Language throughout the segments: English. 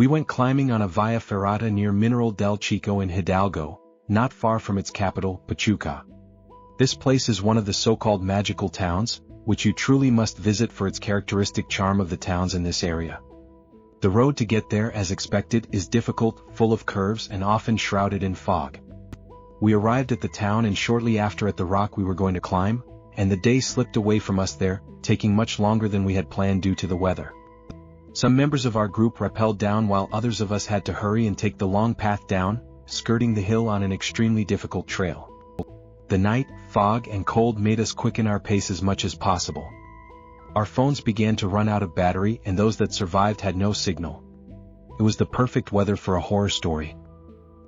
We went climbing on a via ferrata near Mineral del Chico in Hidalgo, not far from its capital, Pachuca. This place is one of the so-called magical towns, which you truly must visit for its characteristic charm of the towns in this area. The road to get there, as expected, is difficult, full of curves and often shrouded in fog. We arrived at the town and shortly after at the rock we were going to climb, and the day slipped away from us there, taking much longer than we had planned due to the weather. Some members of our group rappelled down while others of us had to hurry and take the long path down, skirting the hill on an extremely difficult trail. The night, fog and cold made us quicken our pace as much as possible. Our phones began to run out of battery and those that survived had no signal. It was the perfect weather for a horror story.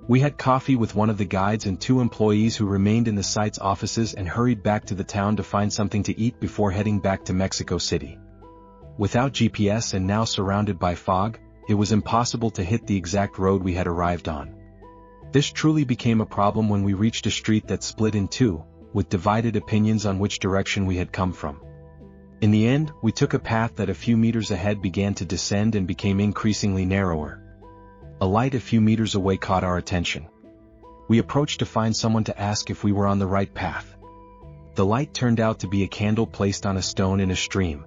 We had coffee with one of the guides and 2 employees who remained in the site's offices and hurried back to the town to find something to eat before heading back to Mexico City. Without GPS and now surrounded by fog, it was impossible to hit the exact road we had arrived on. This truly became a problem when we reached a street that split in 2, with divided opinions on which direction we had come from. In the end, we took a path that a few meters ahead began to descend and became increasingly narrower. A light a few meters away caught our attention. We approached to find someone to ask if we were on the right path. The light turned out to be a candle placed on a stone in a stream.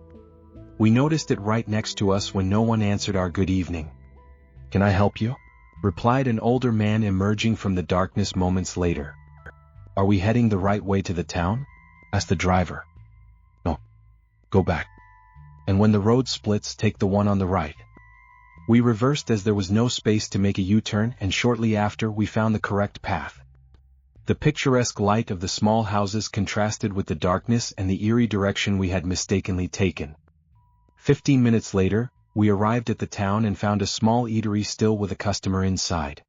We noticed it right next to us when no one answered our good evening. "Can I help you?" replied an older man emerging from the darkness moments later. "Are we heading the right way to the town?" asked the driver. "No. Go back. And when the road splits, take the one on the right." We reversed as there was no space to make a U-turn, and shortly after we found the correct path. The picturesque light of the small houses contrasted with the darkness and the eerie direction we had mistakenly taken. 15 minutes later, we arrived at the town and found a small eatery still with a customer inside.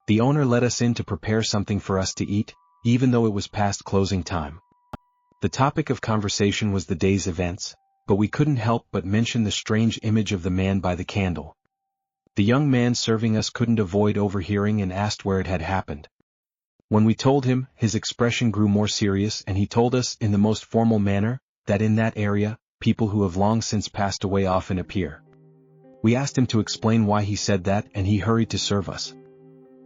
The owner let us in to prepare something for us to eat, even though it was past closing time. The topic of conversation was the day's events, but we couldn't help but mention the strange image of the man by the candle. The young man serving us couldn't avoid overhearing and asked where it had happened. When we told him, his expression grew more serious and he told us in the most formal manner, that in that area, people who have long since passed away often appear. We asked him to explain why he said that and he hurried to serve us.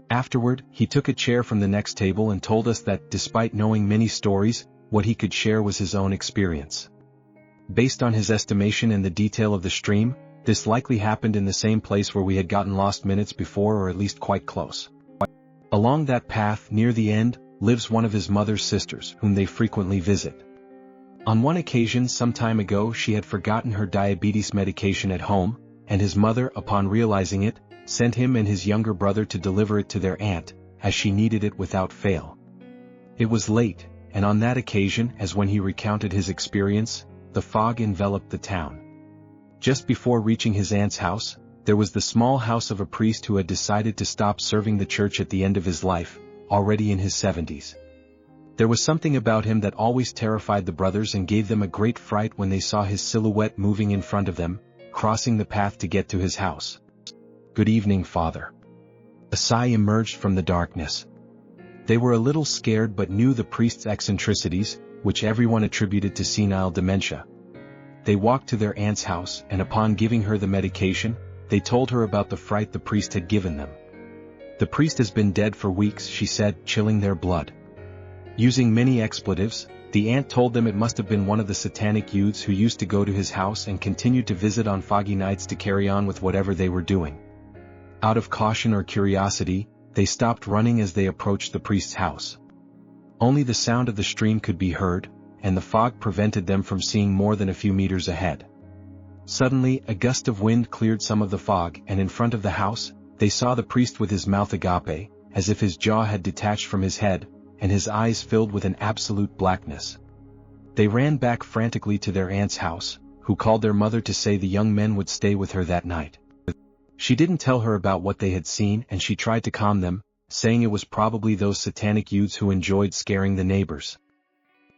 Afterward, he took a chair from the next table and told us that, despite knowing many stories, what he could share was his own experience. Based on his estimation and the detail of the stream, this likely happened in the same place where we had gotten lost minutes before, or at least quite close. Along that path, near the end, lives one of his mother's sisters, whom they frequently visit. On one occasion some time ago she had forgotten her diabetes medication at home, and his mother, upon realizing it, sent him and his younger brother to deliver it to their aunt, as she needed it without fail. It was late, and on that occasion, as when he recounted his experience, the fog enveloped the town. Just before reaching his aunt's house, there was the small house of a priest who had decided to stop serving the church at the end of his life, already in his 70s. There was something about him that always terrified the brothers and gave them a great fright when they saw his silhouette moving in front of them, crossing the path to get to his house. "Good evening, Father." A sigh emerged from the darkness. They were a little scared but knew the priest's eccentricities, which everyone attributed to senile dementia. They walked to their aunt's house and upon giving her the medication, they told her about the fright the priest had given them. "The priest has been dead for weeks," she said, chilling their blood. Using many expletives, the aunt told them it must have been one of the satanic youths who used to go to his house and continued to visit on foggy nights to carry on with whatever they were doing. Out of caution or curiosity, they stopped running as they approached the priest's house. Only the sound of the stream could be heard, and the fog prevented them from seeing more than a few meters ahead. Suddenly, a gust of wind cleared some of the fog, and in front of the house, they saw the priest with his mouth agape, as if his jaw had detached from his head, and his eyes filled with an absolute blackness. They ran back frantically to their aunt's house, who called their mother to say the young men would stay with her that night. She didn't tell her about what they had seen and she tried to calm them, saying it was probably those satanic youths who enjoyed scaring the neighbors.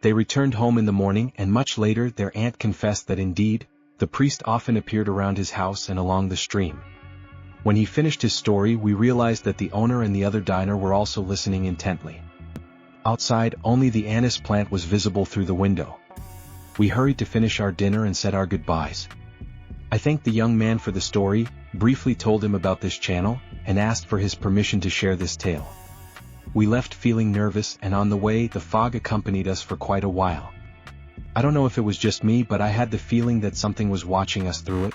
They returned home in the morning and much later their aunt confessed that indeed, the priest often appeared around his house and along the stream. When he finished his story we realized that the owner and the other diner were also listening intently. Outside, only the anise plant was visible through the window. We hurried to finish our dinner and said our goodbyes. I thanked the young man for the story, briefly told him about this channel, and asked for his permission to share this tale. We left feeling nervous, and on the way the fog accompanied us for quite a while. I don't know if it was just me, but I had the feeling that something was watching us through it.